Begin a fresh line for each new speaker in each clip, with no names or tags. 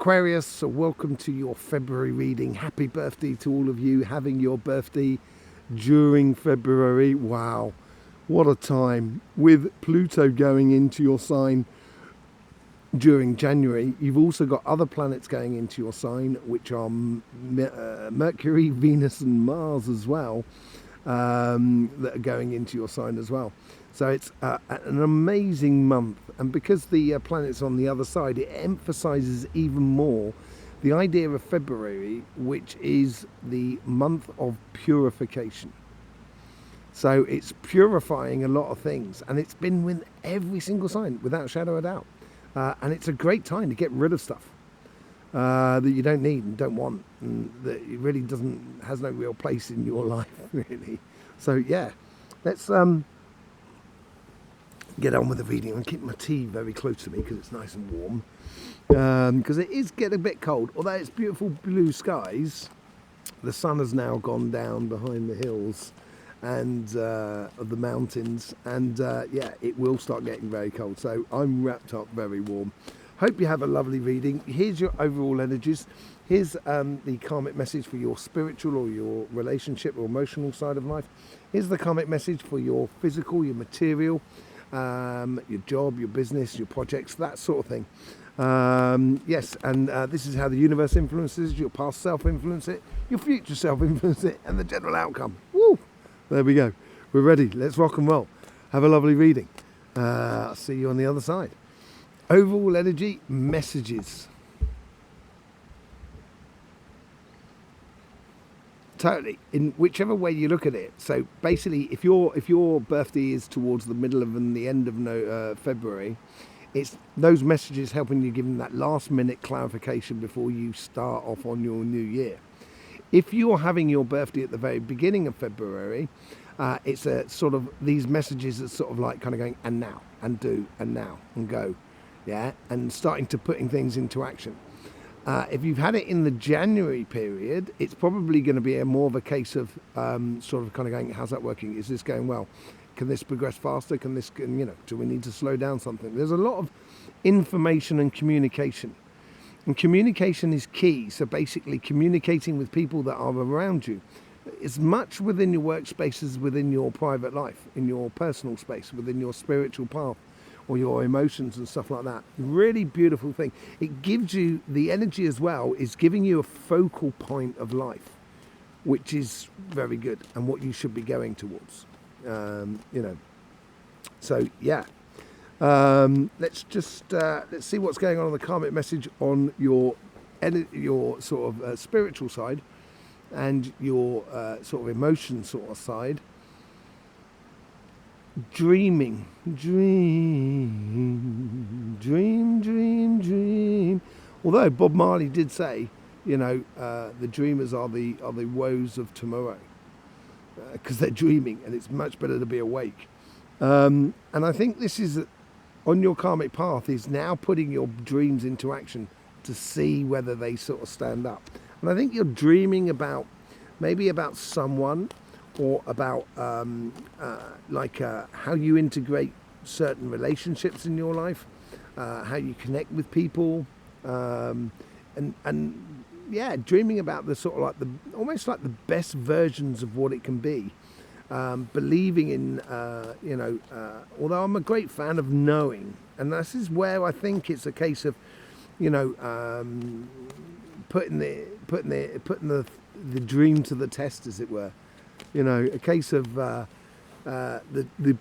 Aquarius, so welcome to your February reading. Happy birthday to all of you having your birthday during February. Wow, what a time. With Pluto going into your sign during January, you've also got other planets going into your sign, which are Mercury, Venus and Mars as well, that are going into your sign as well. So it's an amazing month, and because the planet's on the other side, it emphasizes even more the idea of February, which is the month of purification. So it's purifying a lot of things, and it's been with every single sign without a shadow of a doubt. And it's a great time to get rid of stuff that you don't need and don't want, and that it really has no real place in your life, really. So yeah, let's get on with the reading and keep my tea very close to me because it's nice and warm. Because it is getting a bit cold, although it's beautiful blue skies. The sun has now gone down behind the hills and of the mountains, and yeah, it will start getting very cold, so I'm wrapped up very warm. Hope you have a lovely reading. Here's your overall energies. Here's the karmic message for your spiritual or your relationship or emotional side of life. Here's the karmic message for your physical, your material, your job, your business, your projects, that sort of thing. Yes, and this is how the universe influences your past self, influence it, your future self, influence it, and the general outcome. Woo! There we go. We're ready. Let's rock and roll. Have a lovely reading. I'll see you on the other side. Overall energy messages. Totally, in whichever way you look at it. So basically, if your birthday is towards the middle of and the end of February, it's those messages helping you give them that last minute clarification before you start off on your new year. If you're having your birthday at the very beginning of February, it's a sort of, these messages are sort of like kind of going, and now, and do, and now, and go, yeah, and starting to putting things into action. If you've had it in the January period, it's probably going to be more of a case of sort of kind of going, how's that working? Is this going well? Can this progress faster? Can this, do we need to slow down something? There's a lot of information and communication. And communication is key. So basically communicating with people that are around you, as much within your workspace as within your private life, in your personal space, within your spiritual path, or your emotions and stuff like that. Really beautiful thing. It gives you the energy as well, is giving you a focal point of life, which is very good and what you should be going towards. So yeah. Let's see what's going on the karmic message on your sort of spiritual side and your sort of emotion sort of side. Dreaming, dream. Although Bob Marley did say, the dreamers are the woes of tomorrow, because they're dreaming, and it's much better to be awake. And I think this is on your karmic path, is now putting your dreams into action to see whether they sort of stand up. And I think you're dreaming about maybe about someone, or about how you integrate certain relationships in your life, how you connect with people, and yeah, dreaming about the sort of like almost like the best versions of what it can be. Believing in, although I'm a great fan of knowing, and this is where I think it's a case of, putting the dream to the test, as it were. A case of the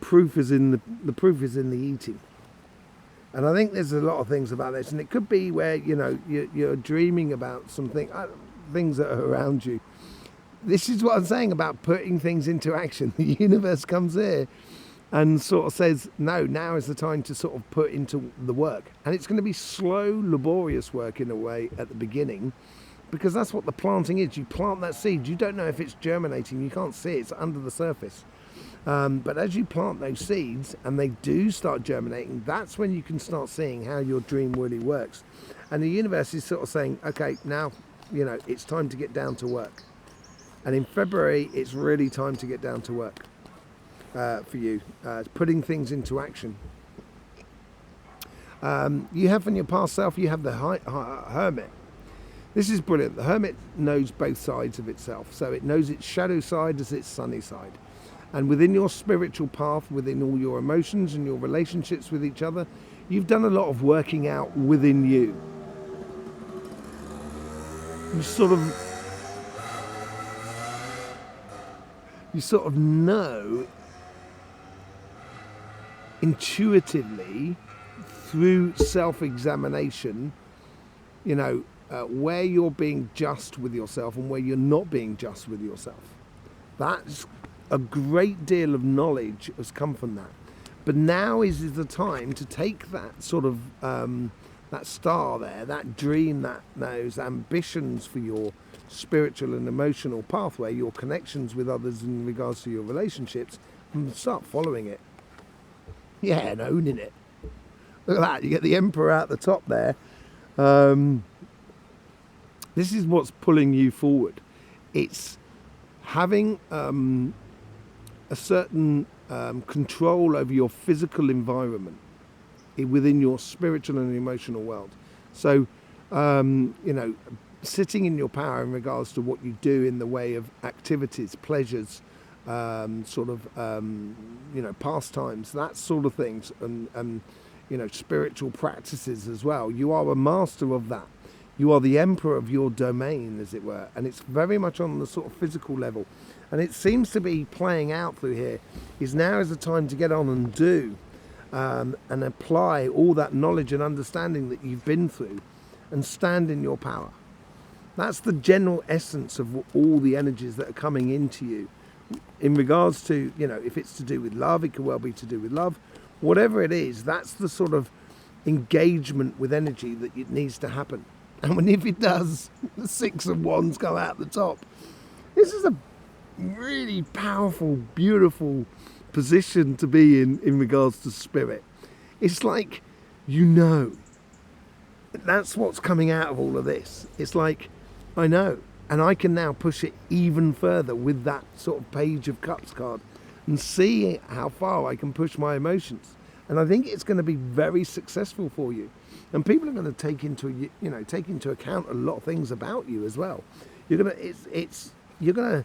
proof is in the eating. And I think there's a lot of things about this, and it could be where you're dreaming about something, things that are around you. This is what I'm saying about putting things into action. The universe comes here and sort of says, no, now is the time to sort of put into the work. And it's going to be slow, laborious work in a way at the beginning, because that's what the planting is. You plant that seed, you don't know if it's germinating, you can't see it, it's under the surface. But as you plant those seeds and they do start germinating, that's when you can start seeing how your dream really works. And the universe is sort of saying, okay, now, it's time to get down to work. And in February, it's really time to get down to work for you, putting things into action. You have in your past self, you have the hermit. This is brilliant. The hermit knows both sides of itself. So it knows its shadow side as its sunny side. And within your spiritual path, within all your emotions and your relationships with each other, you've done a lot of working out within you. You sort of know intuitively through self-examination, where you're being just with yourself and where you're not being just with yourself. That's a great deal of knowledge has come from that. But now is the time to take that sort of that star there, that dream, those ambitions for your spiritual and emotional pathway, your connections with others in regards to your relationships, and start following it. Yeah, and owning it. Look at that, you get the Emperor out the top there. This is what's pulling you forward. It's having a certain control over your physical environment within your spiritual and emotional world. So, sitting in your power in regards to what you do in the way of activities, pleasures, pastimes, that sort of things, and spiritual practices as well. You are a master of that. You are the emperor of your domain, as it were, and it's very much on the sort of physical level. And it seems to be playing out through here is now is the time to get on and do and apply all that knowledge and understanding that you've been through and stand in your power. That's the general essence of all the energies that are coming into you. In regards to, if it's to do with love, it could well be to do with love. Whatever it is, that's the sort of engagement with energy that it needs to happen. And if it does, the Six of Wands go out the top. This is a really powerful, beautiful position to be in regards to spirit. It's like, that's what's coming out of all of this. It's like, I know, and I can now push it even further with that sort of Page of Cups card and see how far I can push my emotions. And I think it's going to be very successful for you. And people are going to take into account a lot of things about you as well. You're going to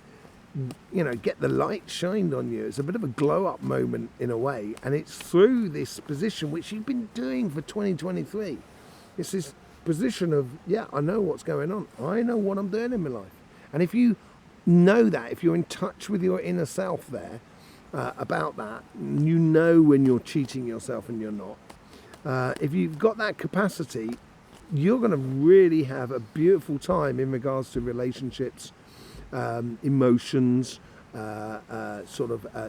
get the light shined on you. It's a bit of a glow up moment in a way, and it's through this position which you've been doing for 2023. It's this position of, I know what's going on. I know what I'm doing in my life. And if you know that, if you're in touch with your inner self there about that, you know when you're cheating yourself and you're not. If you've got that capacity, you're going to really have a beautiful time in regards to relationships, emotions,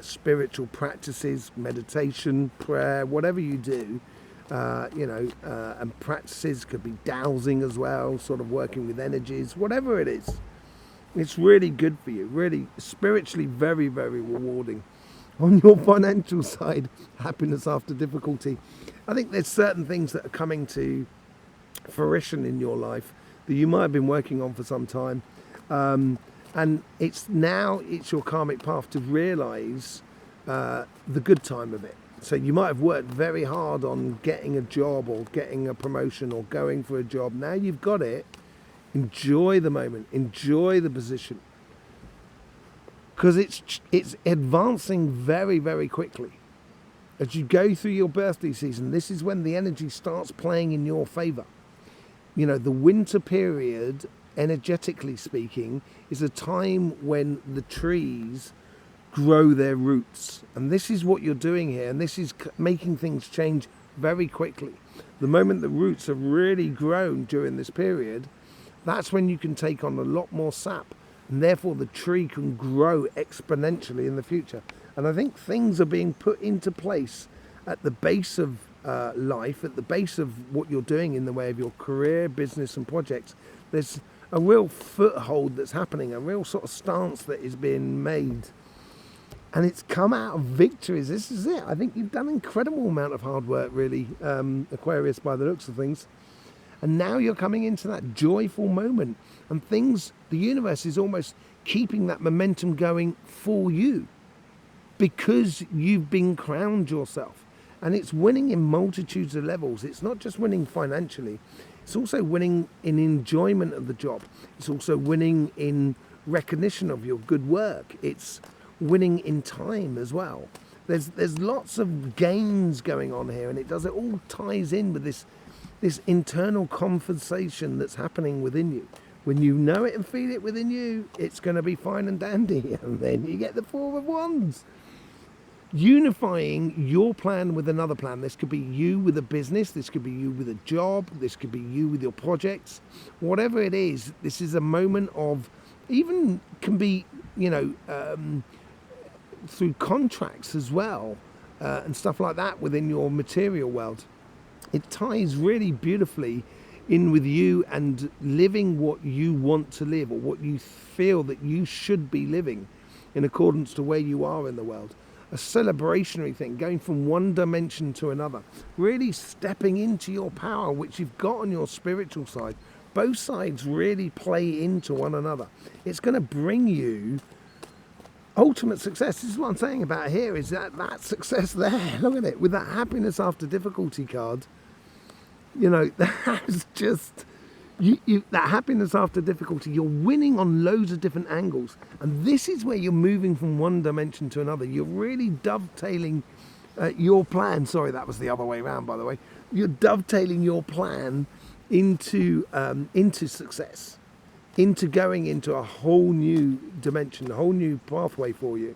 spiritual practices, meditation, prayer, whatever you do, and practices could be dowsing as well, sort of working with energies, whatever it is. It's really good for you, really spiritually very, very rewarding. On your financial side, happiness after difficulty. I think there's certain things that are coming to fruition in your life that you might have been working on for some time. And it's your karmic path to realise the good time of it. So you might have worked very hard on getting a job or getting a promotion or going for a job. Now you've got it. Enjoy the moment. Enjoy the position. Because it's advancing very, very quickly. As you go through your birthday season, this is when the energy starts playing in your favour. The winter period, energetically speaking, is a time when the trees grow their roots. And this is what you're doing here. And this is making things change very quickly. The moment the roots have really grown during this period, that's when you can take on a lot more sap. And therefore the tree can grow exponentially in the future. And I think things are being put into place at the base of life, at the base of what you're doing in the way of your career, business and projects. There's a real foothold that's happening, a real sort of stance that is being made. And it's come out of victories. This is it. I think you've done an incredible amount of hard work, really, Aquarius, by the looks of things. And now you're coming into that joyful moment. And the universe is almost keeping that momentum going for you. Because you've been crowned yourself. And it's winning in multitudes of levels. It's not just winning financially. It's also winning in enjoyment of the job. It's also winning in recognition of your good work. It's winning in time as well. There's lots of gains going on here, and it all ties in with this internal conversation that's happening within you. When you know it and feel it within you, it's going to be fine and dandy. And then you get the Four of Wands. Unifying your plan with another plan. This could be you with a business. This could be you with a job. This could be you with your projects. Whatever it is, this is a moment of, even can be, through contracts as well, and stuff like that within your material world. It ties really beautifully in with you and living what you want to live, or what you feel that you should be living in accordance to where you are in the world. A celebrationary thing, going from one dimension to another, really stepping into your power, which you've got on your spiritual side. Both sides really play into one another. It's going to bring you ultimate success. This is what I'm saying about here, is that success there. Look at it, with that happiness after difficulty card. That's just that happiness after difficulty. You're winning on loads of different angles, and this is where you're moving from one dimension to another. You're really dovetailing your plan. Sorry, that was the other way around, by the way. You're dovetailing your plan into success, into going into a whole new dimension, a whole new pathway for you.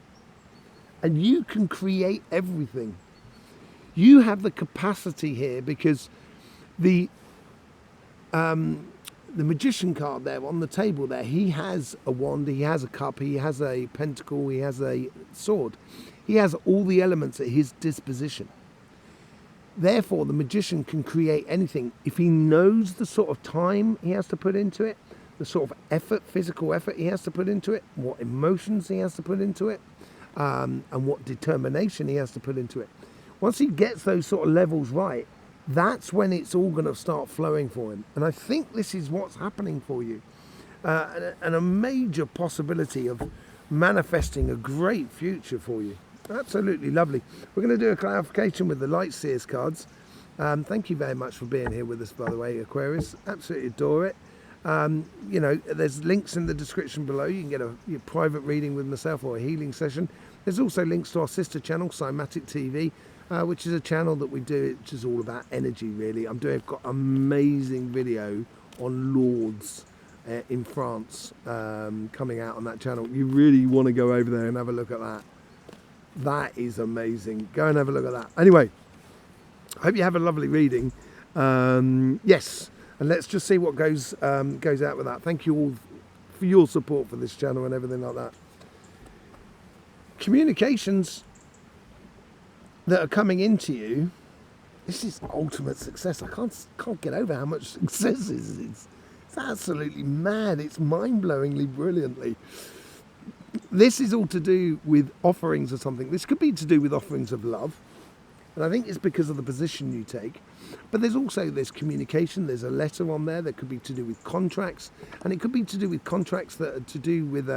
And you can create everything. You have the capacity here, because the magician card there on the table there, he has a wand, he has a cup, he has a pentacle, he has a sword. He has all the elements at his disposition. Therefore, the magician can create anything if he knows the sort of time he has to put into it, the sort of effort, physical effort he has to put into it, what emotions he has to put into it, and what determination he has to put into it. Once he gets those sort of levels right, that's when it's all going to start flowing for him. And I think this is what's happening for you. And a major possibility of manifesting a great future for you. Absolutely lovely. We're going to do a clarification with the Light Seers cards. Thank you very much for being here with us, by the way, Aquarius. Absolutely adore it. There's links in the description below. You can get your private reading with myself, or a healing session. There's also links to our sister channel, Cymatic TV, which is a channel that we do, which is all about energy, really. I've got an amazing video on Lords in France coming out on that channel. You really want to go over there and have a look at that. That is amazing. Go and have a look at that. Anyway, I hope you have a lovely reading. Yes, and let's just see what goes out with that. Thank you all for your support for this channel and everything like that. Communications that are coming into you, this is ultimate success. I can't get over how much success is. It's absolutely mad. It's mind-blowingly brilliantly. This is all to do with offerings or something. This could be to do with offerings of love, and I think it's because of the position you take. But there's communication. There's a letter on there that could be to do with contracts, and it could be to do with contracts that are to do with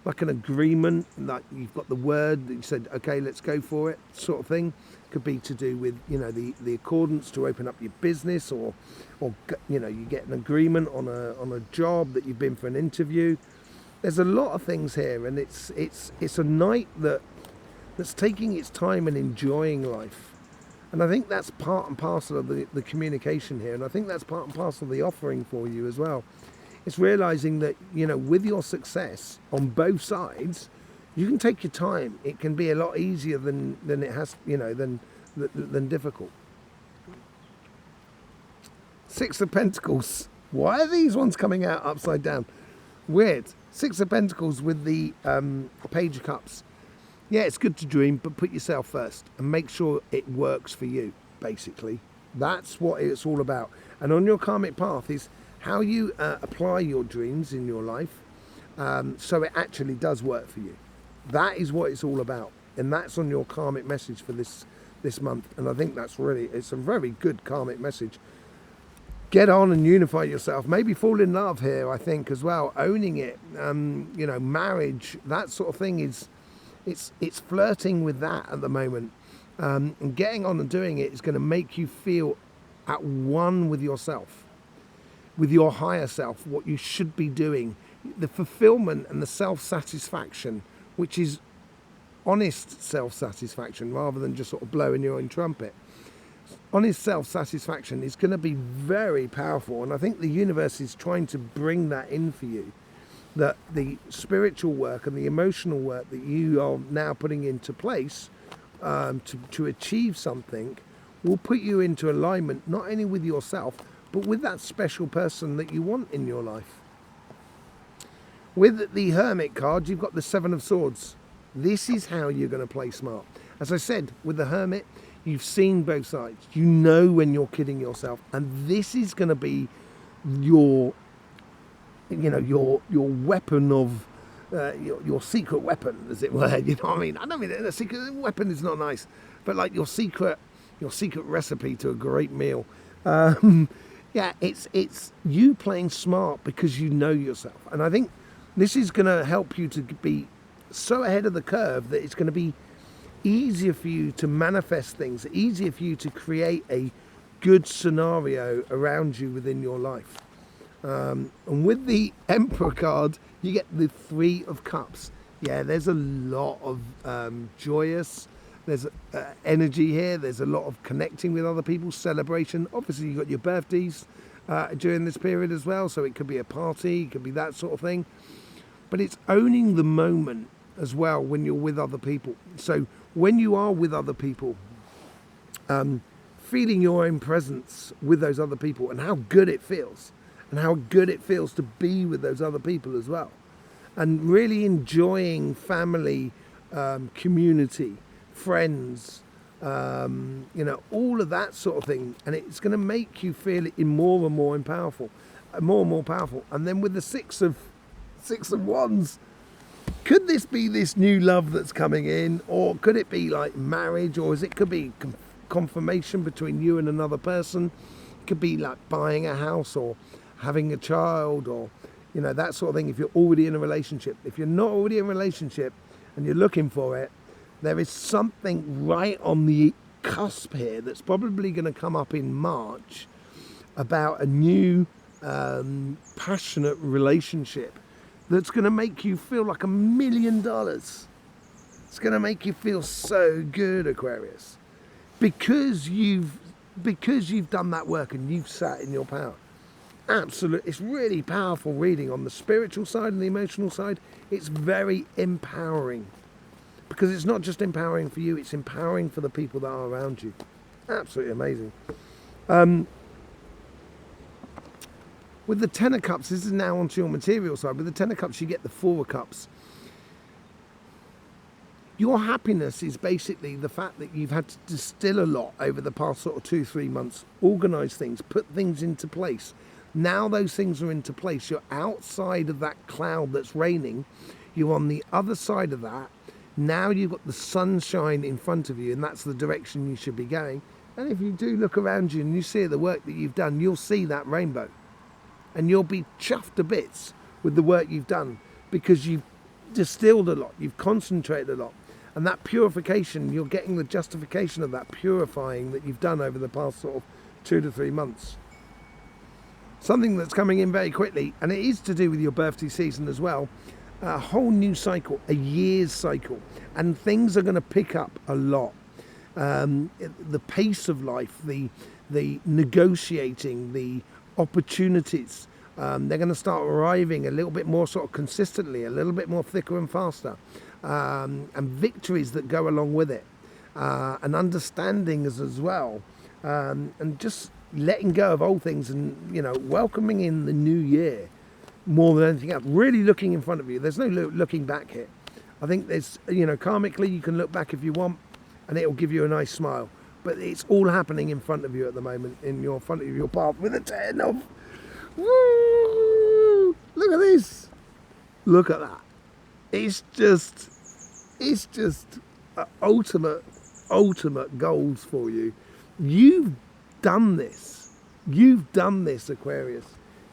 like an agreement, like you've got the word that you said, okay, let's go for it, sort of thing. Could be to do with, the accordance to open up your business, or you get an agreement on a job that you've been for an interview. There's a lot of things here, and it's a night that's taking its time and enjoying life. And I think that's part and parcel of the communication here, and I think that's part and parcel of the offering for you as well. It's realizing that, with your success on both sides, you can take your time. It can be a lot easier than it has, than difficult. Six of Pentacles. Why are these ones coming out upside down? Weird. Six of Pentacles with the Page of Cups. Yeah, it's good to dream, but put yourself first and make sure it works for you, basically. That's what it's all about. And on your karmic path is how you apply your dreams in your life so it actually does work for you. That is what it's all about. And that's on your karmic message for this month. And I think it's a very good karmic message. Get on and unify yourself. Maybe fall in love here, I think, as well. Owning it, marriage, that sort of thing it's flirting with that at the moment. And getting on and doing it is going to make you feel at one with yourself, with your higher self, what you should be doing, the fulfillment and the self-satisfaction, which is honest self-satisfaction rather than just sort of blowing your own trumpet. Honest self-satisfaction is going to be very powerful, and I think the universe is trying to bring that in for you, that the spiritual work and the emotional work that you are now putting into place to achieve something will put you into alignment not only with yourself but with that special person that you want in your life. With the Hermit card, you've got the Seven of Swords. This is how you're going to play smart. As I said, with the Hermit, you've seen both sides. You know when you're kidding yourself, and this is going to be your weapon of your secret weapon, as it were. You know what I mean? I don't mean a secret weapon is not nice, but like your secret recipe to a great meal. Yeah, it's you playing smart because you know yourself, and I think this is going to help you to be so ahead of the curve that it's going to be easier for you to manifest things, easier for you to create a good scenario around you within your life. And with the Emperor card, you get the Three of Cups. Yeah, there's a lot of joyous, there's energy here, there's a lot of connecting with other people, celebration. Obviously, you've got your birthdays during this period as well, so it could be a party, it could be that sort of thing. But it's owning the moment as well when you're with other people. So when you are with other people, feeling your own presence with those other people and how good it feels, and how good it feels to be with those other people as well, and really enjoying family, community, friends, all of that sort of thing. And it's going to make you feel it more and more powerful. And then with the Six of Wands, could this be this new love that's coming in, or could it be like marriage, or could be confirmation between you and another person? It could be like buying a house or having a child, or that sort of thing. If you're already in a relationship, if you're not already in a relationship and you're looking for it, there is something right on the cusp here that's probably going to come up in March about a new passionate relationship that's going to make you feel like $1 million. It's going to make you feel so good, Aquarius, because you've done that work and you've sat in your power. Absolutely, it's really powerful reading on the spiritual side and the emotional side. It's very empowering, because it's not just empowering for you, it's empowering for the people that are around you. Absolutely amazing. With the Ten of Cups, this is now onto your material side. With the Ten of Cups, you get the Four of Cups. Your happiness is basically the fact that you've had to distill a lot over the past sort of 2-3 months, organise things, put things into place. Now those things are into place. You're outside of that cloud that's raining. You're on the other side of that. Now you've got the sunshine in front of you, and that's the direction you should be going. And if you do look around you and you see the work that you've done, you'll see that rainbow. And you'll be chuffed to bits with the work you've done, because you've distilled a lot, you've concentrated a lot. And that purification, you're getting the justification of that purifying that you've done over the past sort of 2 to 3 months. Something that's coming in very quickly, and it is to do with your birthday season as well, a whole new cycle, a year's cycle, and things are going to pick up a lot. The pace of life, the negotiating, the opportunities, they're going to start arriving a little bit more sort of consistently, a little bit more thicker and faster, and victories that go along with it, and understanding as well, and just letting go of old things, and welcoming in the new year more than anything else. Really looking in front of you. There's no looking back here. I think there's karmically you can look back if you want, and it'll give you a nice smile. But it's all happening in front of you at the moment, in your front of your path, with a 10 of... Woo! Look at this. Look at that. It's just ultimate goals for you. You've done this. You've done this, Aquarius.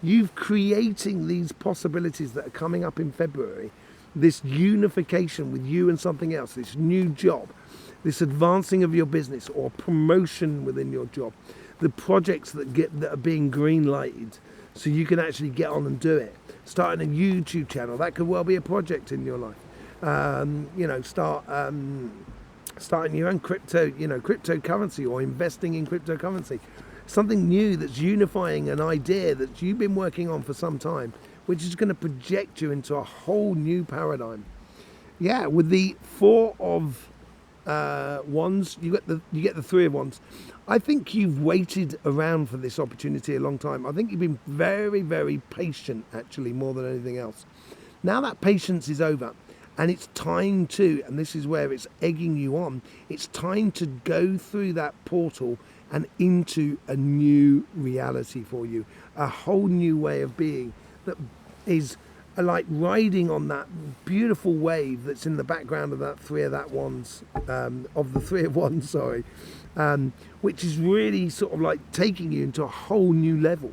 You've creating these possibilities that are coming up in February. This unification with you and something else. This new job. this advancing of your business or promotion within your job, the projects that are being green lighted so you can actually get on and do it. Starting a YouTube channel, that could well be a project in your life. Starting your own cryptocurrency, or investing in cryptocurrency. Something new that's unifying an idea that you've been working on for some time, which is going to project you into a whole new paradigm. Yeah, with the Four of Wands, you get the Three of Wands. I think you've waited around for this opportunity a long time. I think you've been very, very patient, actually, more than anything else. Now that patience is over, and it's time to, and this is where it's egging you on, it's time to go through that portal and into a new reality for you, a whole new way of being that is like riding on that beautiful wave that's in the background of that Three of Wands, which is really sort of like taking you into a whole new level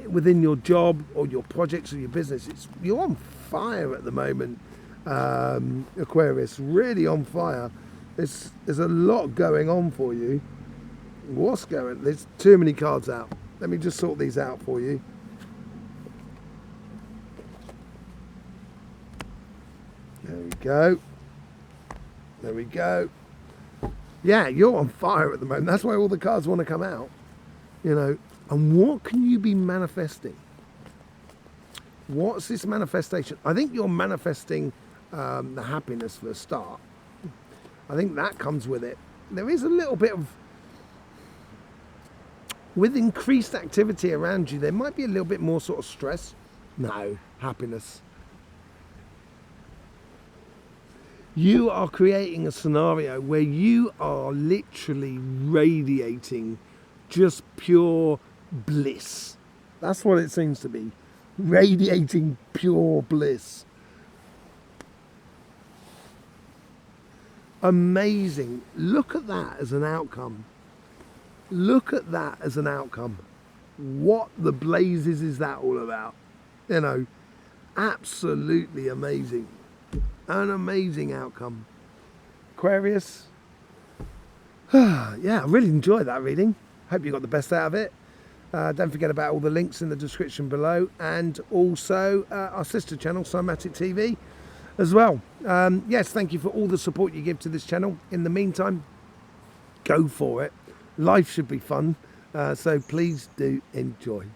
within your job or your projects or your business. You're on fire at the moment, Aquarius, really on fire. There's a lot going on for you. There's too many cards out. Let me just sort these out for you. There we go. Yeah, you're on fire at the moment. That's why all the cards want to come out. And what can you be manifesting? What's this manifestation? I think you're manifesting the happiness for a start. I think that comes with it. There is a little bit of, with increased activity around you, there might be a little bit more sort of stress. No, happiness. You are creating a scenario where you are literally radiating just pure bliss. That's what it seems to be. Radiating pure bliss. Amazing. Look at that as an outcome. Look at that as an outcome. What the blazes is that all about? Absolutely amazing. An amazing outcome. Aquarius. Yeah, I really enjoyed that reading. Hope you got the best out of it. Don't forget about all the links in the description below, and also our sister channel, Cymatic TV, as well. Yes, thank you for all the support you give to this channel. In the meantime, go for it. Life should be fun, so please do enjoy.